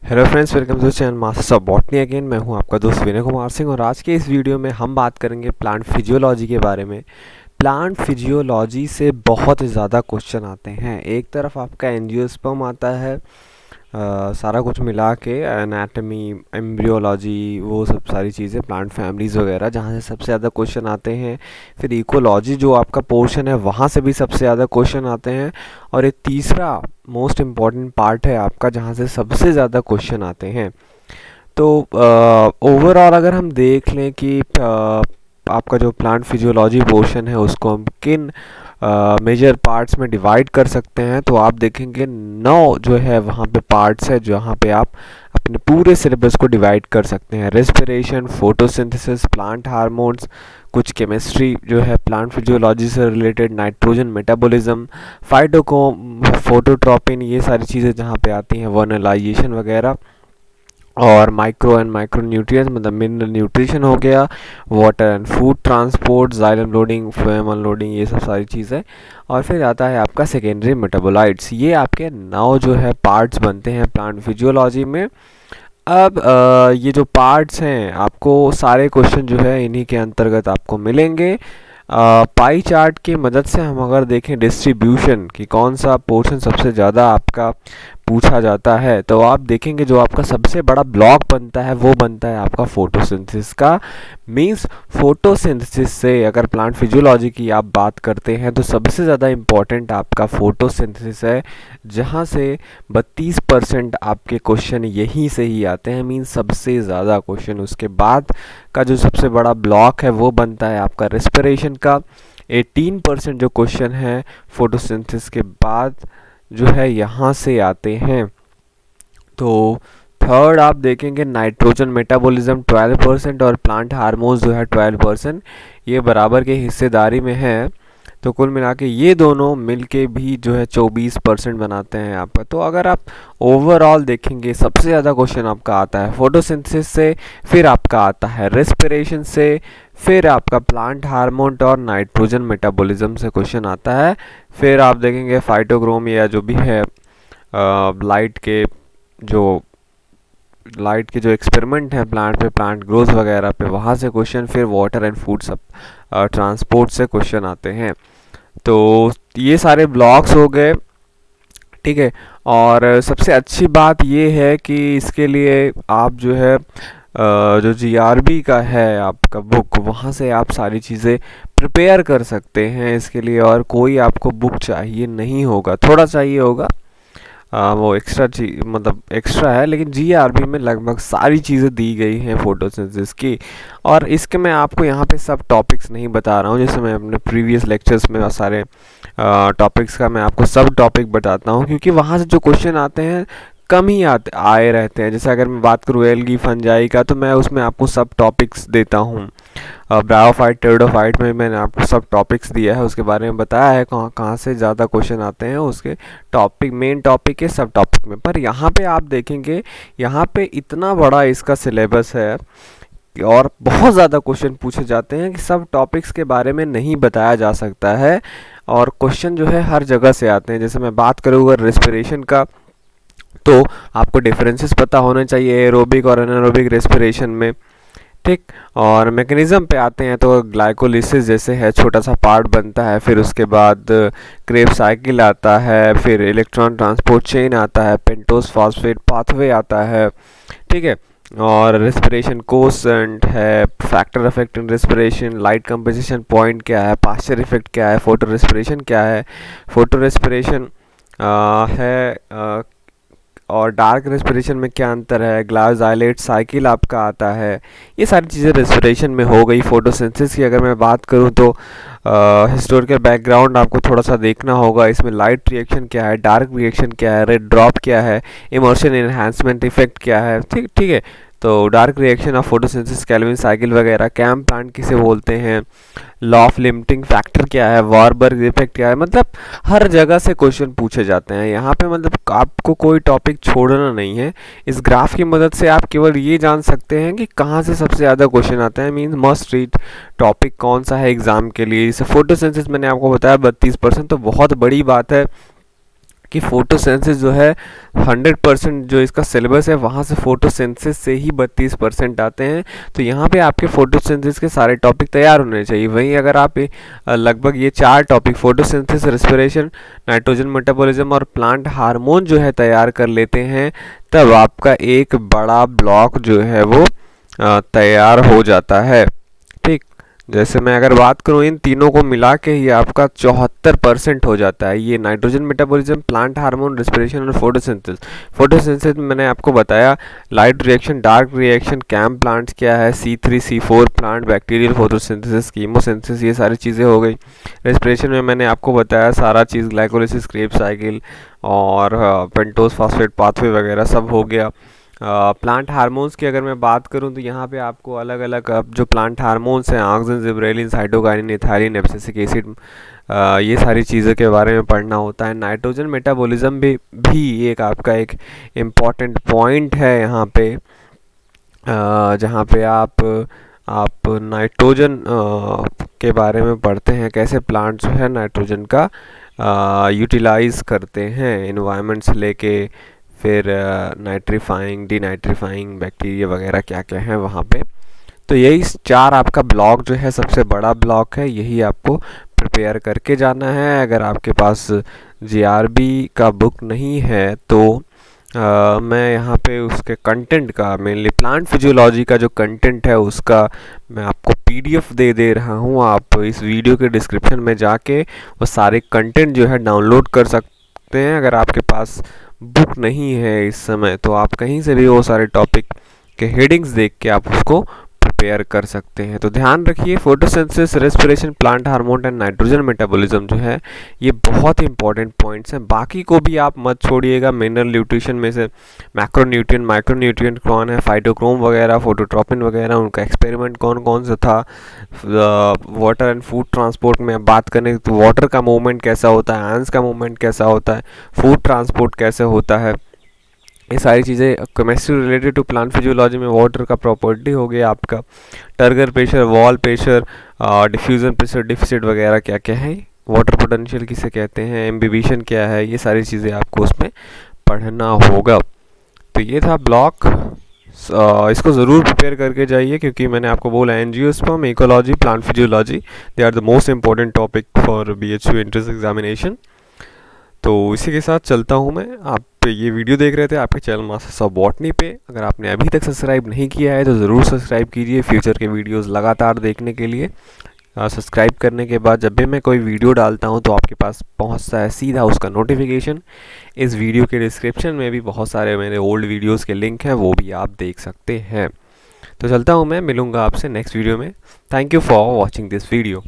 Hello friends, welcome to channel masters of botany again. मैं हूं आपका दोस्त विनय कुमार सिंह और आज के इस वीडियो में हम बात करेंगे प्लांट फिजियोलॉजी के बारे में। प्लांट फिजियोलॉजी से बहुत ज़्यादा क्वेश्चन आते हैं। एक तरफ आपका एंजियोस्पर्म आता है, सारा कुछ मिला के एनाटमी, एम्ब्रियोलॉजी, वो सब सारी चीज़ें, प्लांट फैमिलीज़ वगैरह, जहाँ से सबसे ज़्यादा क्वेश्चन आते हैं। फिर इकोलॉजी जो आपका पोर्शन है, वहाँ से भी सबसे ज़्यादा क्वेश्चन आते हैं। और एक तीसरा मोस्ट इम्पॉर्टेंट पार्ट है आपका, जहाँ से सबसे ज़्यादा क्वेश्चन आते हैं। तो ओवरऑल अगर हम देख लें कि आपका जो प्लांट फिजियोलॉजी पोर्शन है उसको हम किन मेजर पार्ट्स में डिवाइड कर सकते हैं, तो आप देखेंगे 9 जो है वहाँ पे पार्ट्स है जहाँ पे आप अपने पूरे सिलेबस को डिवाइड कर सकते हैं। रेस्पिरेशन, फोटोसिंथेसिस, प्लांट हार्मोन्स, कुछ केमिस्ट्री जो है प्लांट फिजियोलॉजी से रिलेटेड, नाइट्रोजन मेटाबॉलिज्म, फोटोट्रॉपिन, ये सारी चीज़ें जहाँ पे आती हैं, वर्नलाइजेशन वगैरह, और माइक्रो एंड माइक्रो न्यूट्रिएंट्स मतलब मिनरल न्यूट्रिशन हो गया, water and food transport, xylem loading, phloem unloading, ये सब सारी चीज़ें। और फिर आता है आपका सेकेंडरी मेटाबोलाइट्स। ये आपके 9 जो है पार्ट्स बनते हैं प्लांट फिजियोलॉजी में। अब ये जो पार्ट्स हैं, आपको सारे क्वेश्चन जो है इन्हीं के अंतर्गत आपको मिलेंगे। पाई चार्ट की मदद से हम अगर देखें डिस्ट्रीब्यूशन कि कौन सा पोर्शन सबसे ज़्यादा आपका पूछा जाता है, तो आप देखेंगे जो आपका सबसे बड़ा ब्लॉक बनता है वो बनता है आपका फोटोसिंथेसिस का। मींस फोटोसिंथेसिस से अगर प्लांट फिजियोलॉजी की आप बात करते हैं तो सबसे ज़्यादा इम्पॉर्टेंट आपका फोटोसिंथेसिस है, जहां से 32% आपके क्वेश्चन यहीं से ही आते हैं। मींस सबसे ज़्यादा क्वेश्चन। उसके बाद का जो सबसे बड़ा ब्लॉक है वो बनता है आपका रेस्पिरेशन का। 18% जो क्वेश्चन है फोटोसिंथेसिस के बाद जो है यहाँ से आते हैं। तो थर्ड आप देखेंगे नाइट्रोजन मेटाबॉलिज्म 12% और प्लांट हार्मोन्स जो है 12%, ये बराबर के हिस्सेदारी में है। तो कुल मिला के ये दोनों मिलके भी जो है 24% बनाते हैं आपका। तो अगर आप ओवरऑल देखेंगे सबसे ज़्यादा क्वेश्चन आपका आता है फोटोसिंथेसिस से, फिर आपका आता है रेस्पिरेशन से, फिर आपका प्लांट हार्मोन और नाइट्रोजन मेटाबॉलिज्म से क्वेश्चन आता है। फिर आप देखेंगे फाइटोक्रोम या जो भी है लाइट के जो एक्सपेरिमेंट हैं प्लांट पे, प्लांट ग्रोथ वगैरह पे, वहाँ से क्वेश्चन। फिर वाटर एंड फूड सब ट्रांसपोर्ट से क्वेश्चन आते हैं। तो ये सारे ब्लॉक्स हो गए, ठीक है। और सबसे अच्छी बात ये है कि इसके लिए आप जो है जो जीआरबी का है आपका बुक, वहाँ से आप सारी चीज़ें प्रिपेयर कर सकते हैं इसके लिए। और कोई आपको बुक चाहिए नहीं होगा, थोड़ा चाहिए होगा, वो एक्स्ट्रा चीज मतलब एक्स्ट्रा है, लेकिन जीआरबी में लगभग सारी चीज़ें दी गई हैं फोटोसिंथेसिस की। और इसके मैं आपको यहाँ पे सब टॉपिक्स नहीं बता रहा हूँ, जैसे मैं अपने प्रीवियस लेक्चर्स में सारे टॉपिक्स का मैं आपको सब टॉपिक बताता हूँ, क्योंकि वहाँ से जो क्वेश्चन आते हैं कम ही आए रहते हैं। जैसे अगर मैं बात करूँ एल्गी फंजाई का, तो मैं उसमें आपको सब टॉपिक्स देता हूँ। ब्रायोफाइट, टेरिडोफाइट में मैंने आपको सब टॉपिक्स दिया है, उसके बारे में बताया है कहाँ कहाँ से ज़्यादा क्वेश्चन आते हैं, उसके टॉपिक, मेन टॉपिक के सब टॉपिक में। पर यहाँ पे आप देखेंगे, यहाँ पे इतना बड़ा इसका सिलेबस है और बहुत ज़्यादा क्वेश्चन पूछे जाते हैं कि सब टॉपिक्स के बारे में नहीं बताया जा सकता है। और क्वेश्चन जो है हर जगह से आते हैं। जैसे मैं बात करूँगा रेस्पिरेशन का, तो आपको डिफरेंसेस पता होने चाहिए एरोबिक और एनारोबिक रेस्पिरेशन में, ठीक। और मैकेनिज्म पे आते हैं तो ग्लाइकोलिसिस जैसे है, छोटा सा पार्ट बनता है। फिर उसके बाद क्रेब्स साइकिल आता है, फिर इलेक्ट्रॉन ट्रांसपोर्ट चेन आता है, पेंटोस फॉस्फेट पाथवे आता है, ठीक है। और रेस्पिरेशन कोसेंट है, factor affecting respiration, light composition point क्या है, पास्चर इफेक्ट क्या है, फोटो रेस्पिरेशन क्या है, फोटो रेस्पिरेशन है और डार्क रेस्पिरेशन में क्या अंतर है, ग्लास आइलेट साइकिल आपका आता है। ये सारी चीज़ें रेस्पिरेशन में हो गई। फोटोसिंथेसिस की अगर मैं बात करूं तो हिस्टोरिकल बैकग्राउंड आपको थोड़ा सा देखना होगा। इसमें लाइट रिएक्शन क्या है, डार्क रिएक्शन क्या है, रेड ड्रॉप क्या है, इमर्शन एनहांसमेंट इफेक्ट क्या है, ठीक ठीक है। तो dark reaction of photosynthesis, Calvin cycle वगैरह, कैम प्लांट किसे बोलते हैं, लॉ ऑफ लिमिटिंग फैक्टर क्या है, वारबर्ग इफेक्ट क्या है, मतलब हर जगह से क्वेश्चन पूछे जाते हैं यहाँ पे। मतलब आपको कोई टॉपिक छोड़ना नहीं है। इस ग्राफ की मदद से आप केवल ये जान सकते हैं कि कहाँ से सबसे ज़्यादा क्वेश्चन आते हैं। मीन्स मस्ट रीड टॉपिक कौन सा है एग्जाम के लिए। जैसे फोटोसिंथेसिस मैंने आपको बताया 32%, तो बहुत बड़ी बात है। कि फोटोसिंथेसिस जो है 100% जो इसका सिलेबस है वहाँ से फोटोसिंथेसिस से ही 32% आते हैं। तो यहाँ पे आपके फोटोसिंथेसिस के सारे टॉपिक तैयार होने चाहिए। वहीं अगर आप लगभग ये 4 topic photosynthesis, respiration, nitrogen metabolism और प्लांट हार्मोन जो है तैयार कर लेते हैं, तब आपका एक बड़ा ब्लॉक जो है वो तैयार हो जाता है। ठीक, जैसे मैं अगर बात करूँ इन तीनों को मिला के ही आपका 74% हो जाता है। ये nitrogen metabolism, plant hormone, respiration और फोटोसिंथेसिस। फोटोसिंथेसिस मैंने आपको बताया, light reaction, dark reaction, CAM plants क्या है, C3 C4 plant, bacterial photosynthesis, chemosynthesis, ये सारी चीज़ें हो गई। रेस्पिरेशन में मैंने आपको बताया सारा चीज़, ग्लाइकोलिसिस, क्रेब्स साइकिल और पेंटोस फास्फेट पाथवे वगैरह सब हो गया। प्लांट हार्मोन्स की अगर मैं बात करूं तो यहाँ पे आपको अलग अलग जो प्लांट हार्मोन्स हैं, auxin, gibberellin, cytokinin, ethylene, abscisic acid, ये सारी चीज़ों के बारे में पढ़ना होता है। नाइट्रोजन मेटाबॉलिज्म भी एक आपका एक इम्पॉर्टेंट पॉइंट है यहाँ पे, जहाँ पे आप नाइट्रोजन के बारे में पढ़ते हैं, कैसे प्लांट जो है नाइट्रोजन का यूटिलाइज करते हैं एनवायरनमेंट से लेके, फिर नाइट्रीफाइंग, डीनाइट्रीफाइंग बैक्टीरिया वगैरह क्या क्या है वहाँ पे। तो यही 4 आपका ब्लॉक जो है सबसे बड़ा ब्लॉक है, यही आपको प्रिपेयर करके जाना है। अगर आपके पास GRB का बुक नहीं है तो मैं यहाँ पे उसके कंटेंट का, मेनली प्लांट फिजियोलॉजी का जो कंटेंट है उसका मैं आपको PDF दे रहा हूँ। आप इस वीडियो के डिस्क्रिप्शन में जाके वो सारे कंटेंट जो है डाउनलोड कर सकते हैं। अगर आपके पास बुक नहीं है इस समय तो आप कहीं से भी वो सारे टॉपिक के हेडिंग्स देख के आप उसको प्रिपेयर कर सकते हैं। तो ध्यान रखिए, photosynthesis, respiration, plant hormone and nitrogen metabolism जो है ये बहुत इंपॉर्टेंट पॉइंट्स हैं। बाकी को भी आप मत छोड़िएगा। मिनरल न्यूट्रिशन में से मैक्रोन्यूट्रिएंट, माइक्रोन्यूट्रिएंट कौन है, फाइटोक्रोम वगैरह, फोटोट्रोपिन वगैरह, उनका एक्सपेरिमेंट कौन कौन सा था। वाटर एंड फूड ट्रांसपोर्ट में बात करें तो वाटर का मूवमेंट कैसा होता है, आयंस का मूवमेंट कैसा होता है, फूड ट्रांसपोर्ट कैसे होता है, ये सारी चीज़ें। Chemistry related to plant physiology में वाटर का प्रॉपर्टी हो गया आपका, turgor pressure, wall pressure, diffusion pressure, deficit वगैरह क्या क्या है, वाटर पोटेंशियल किसे कहते हैं, एम्बिबिशन क्या है, ये सारी चीज़ें आपको उसमें पढ़ना होगा। तो ये था ब्लॉक, इसको ज़रूर प्रिपेयर करके जाइए, क्योंकि मैंने आपको बोला angiosperm, ecology, plant physiology, they are the most important topic for BHU entrance examination. तो इसी के साथ चलता हूँ मैं। आप ये वीडियो देख रहे थे आपके चैनल मास्टर्स ऑफ बॉटनी पे। अगर आपने अभी तक सब्सक्राइब नहीं किया है तो ज़रूर सब्सक्राइब कीजिए फ्यूचर के वीडियोस लगातार देखने के लिए। सब्सक्राइब करने के बाद जब भी मैं कोई वीडियो डालता हूँ तो आपके पास पहुँचता है सीधा उसका नोटिफिकेशन। इस वीडियो के डिस्क्रिप्शन में भी बहुत सारे मेरे ओल्ड वीडियोज़ के लिंक हैं, वो भी आप देख सकते हैं। तो चलता हूँ मैं, मिलूँगा आपसे नेक्स्ट वीडियो में। Thank you for watching this video.